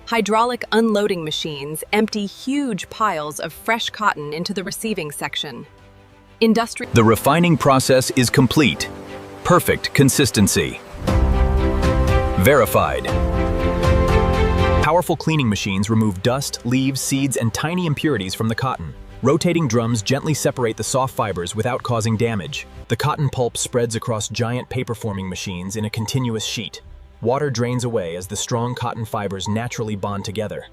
Hydraulic unloading machines empty huge piles of fresh cotton into the receiving section. The refining process is complete. Perfect consistency. Verified. Powerful cleaning machines remove dust, leaves, seeds, and tiny impurities from the cotton. Rotating drums gently separate the soft fibers without causing damage. The cotton pulp spreads across giant paper-forming machines in a continuous sheet. Water drains away as the strong cotton fibers naturally bond together.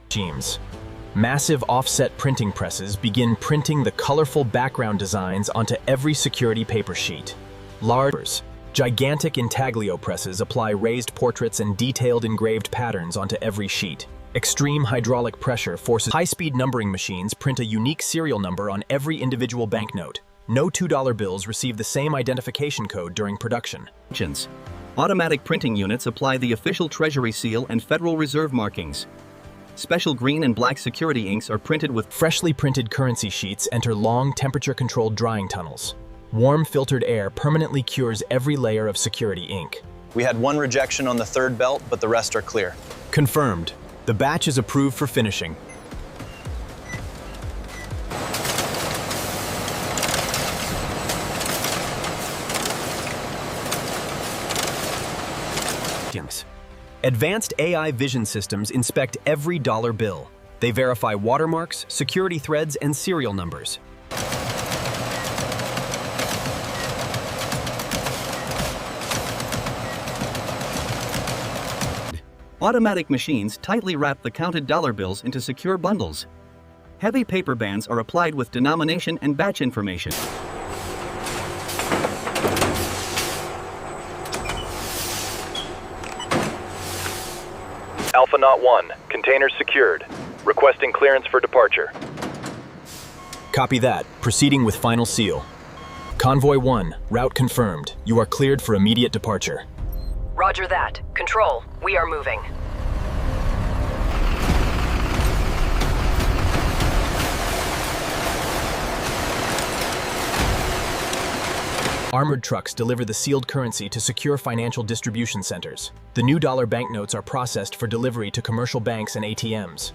Massive offset printing presses begin printing the colorful background designs onto every security paper sheet. Gigantic intaglio presses apply raised portraits and detailed engraved patterns onto every sheet. Extreme hydraulic pressure forces high-speed numbering machines print a unique serial number on every individual banknote. No $2 bills receive the same identification code during production. Automatic printing units apply the official Treasury seal and Federal Reserve markings. Special green and black security inks are printed with freshly printed currency sheets enter long temperature-controlled drying tunnels. Warm filtered air permanently cures every layer of security ink. We had one rejection on the third belt, but the rest are clear. Confirmed. The batch is approved for finishing. Advanced AI vision systems inspect every dollar bill. They verify watermarks, security threads, and serial numbers. Automatic machines tightly wrap the counted dollar bills into secure bundles. Heavy paper bands are applied with denomination and batch information. Alpha Knot 1, containers secured. Requesting clearance for departure. Copy that. Proceeding with final seal. Convoy 1, route confirmed. You are cleared for immediate departure. Roger that. Control, we are moving. Armored trucks deliver the sealed currency to secure financial distribution centers. The new dollar banknotes are processed for delivery to commercial banks and ATMs.